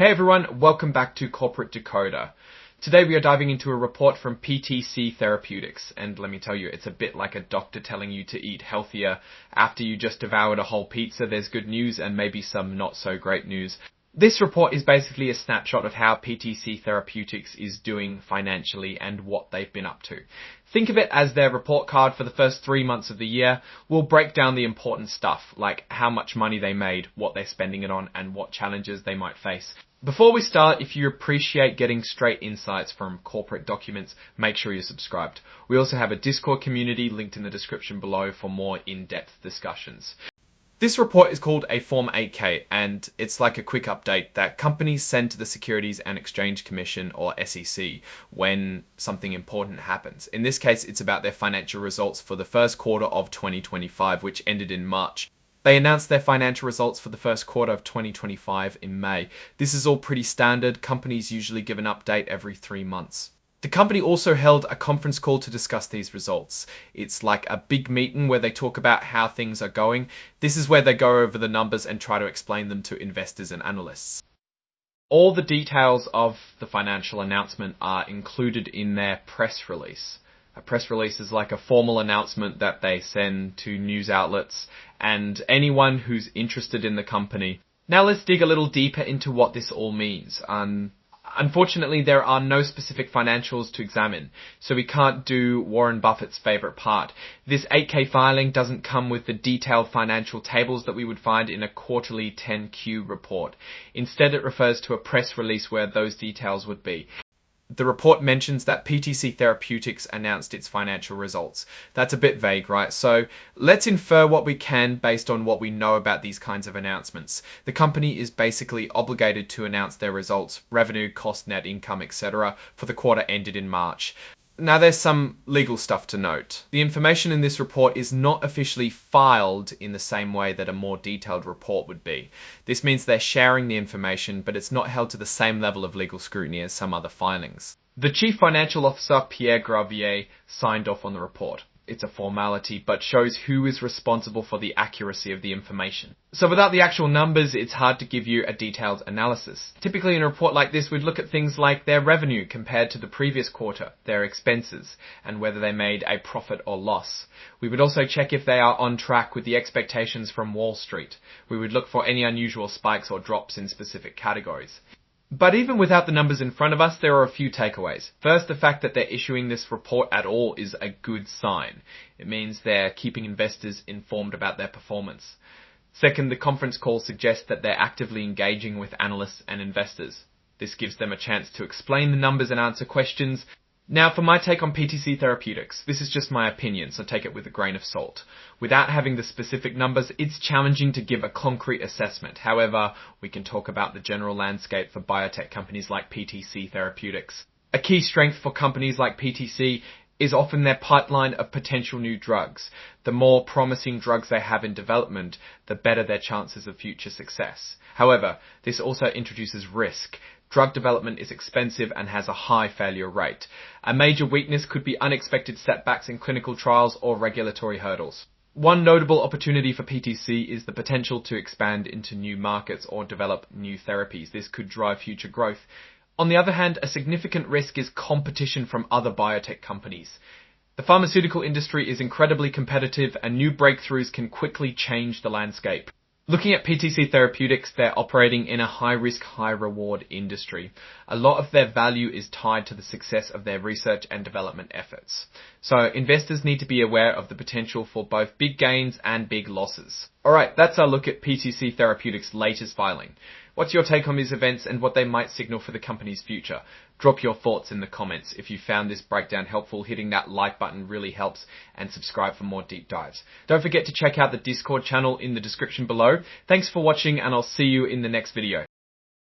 Hey everyone, welcome back to Corporate Decoder. Today we are diving into a report from PTC Therapeutics, and let me tell you, it's a bit like a doctor telling you to eat healthier after you just devoured a whole pizza. There's good news and maybe some not so great news. This report is basically a snapshot of how PTC Therapeutics is doing financially and what they've been up to. Think of it as their report card for the first 3 months of the year. We'll break down the important stuff, like how much money they made, what they're spending it on, and what challenges they might face. Before we start, if you appreciate getting straight insights from corporate documents, make sure you're subscribed. We also have a Discord community linked in the description below for more in-depth discussions. This report is called a Form 8K, and it's like a quick update that companies send to the Securities and Exchange Commission, or SEC, when something important happens. In this case, it's about their financial results for the first quarter of 2025, which ended in March. They announced their financial results for the first quarter of 2025 in May. This is all pretty standard. Companies usually give an update every 3 months. The company also held a conference call to discuss these results. It's like a big meeting where they talk about how things are going. This is where they go over the numbers and try to explain them to investors and analysts. All the details of the financial announcement are included in their press release. A press release is like a formal announcement that they send to news outlets and anyone who's interested in the company. Now let's dig a little deeper into what this all means. Unfortunately, there are no specific financials to examine, so we can't do Warren Buffett's favorite part. This 8K filing doesn't come with the detailed financial tables that we would find in a quarterly 10Q report. Instead, it refers to a press release where those details would be. The report mentions that PTC Therapeutics announced its financial results. That's a bit vague, right? So let's infer what we can based on what we know about these kinds of announcements. The company is basically obligated to announce their results, revenue, cost, net income, etc. for the quarter ended in March. Now there's some legal stuff to note. The information in this report is not officially filed in the same way that a more detailed report would be. This means they're sharing the information, but it's not held to the same level of legal scrutiny as some other filings. The Chief Financial Officer, Pierre Gravier, signed off on the report. It's a formality, but shows who is responsible for the accuracy of the information. So without the actual numbers, it's hard to give you a detailed analysis. Typically in a report like this, we'd look at things like their revenue compared to the previous quarter, their expenses, and whether they made a profit or loss. We would also check if they are on track with the expectations from Wall Street. We would look for any unusual spikes or drops in specific categories. But even without the numbers in front of us, there are a few takeaways. First, the fact that they're issuing this report at all is a good sign. It means they're keeping investors informed about their performance. Second, the conference call suggests that they're actively engaging with analysts and investors. This gives them a chance to explain the numbers and answer questions. Now, for my take on PTC Therapeutics, this is just my opinion, so take it with a grain of salt. Without having the specific numbers, it's challenging to give a concrete assessment. However, we can talk about the general landscape for biotech companies like PTC Therapeutics. A key strength for companies like PTC is often their pipeline of potential new drugs. The more promising drugs they have in development, the better their chances of future success. However, this also introduces risk. Drug development is expensive and has a high failure rate. A major weakness could be unexpected setbacks in clinical trials or regulatory hurdles. One notable opportunity for PTC is the potential to expand into new markets or develop new therapies. This could drive future growth. On the other hand, a significant risk is competition from other biotech companies. The pharmaceutical industry is incredibly competitive and new breakthroughs can quickly change the landscape. Looking at PTC Therapeutics, they're operating in a high-risk, high-reward industry. A lot of their value is tied to the success of their research and development efforts. So investors need to be aware of the potential for both big gains and big losses. Alright, that's our look at PTC Therapeutics' latest filing. What's your take on these events and what they might signal for the company's future? Drop your thoughts in the comments. If you found this breakdown helpful, hitting that like button really helps, and subscribe for more deep dives. Don't forget to check out the Discord channel in the description below. Thanks for watching, and I'll see you in the next video.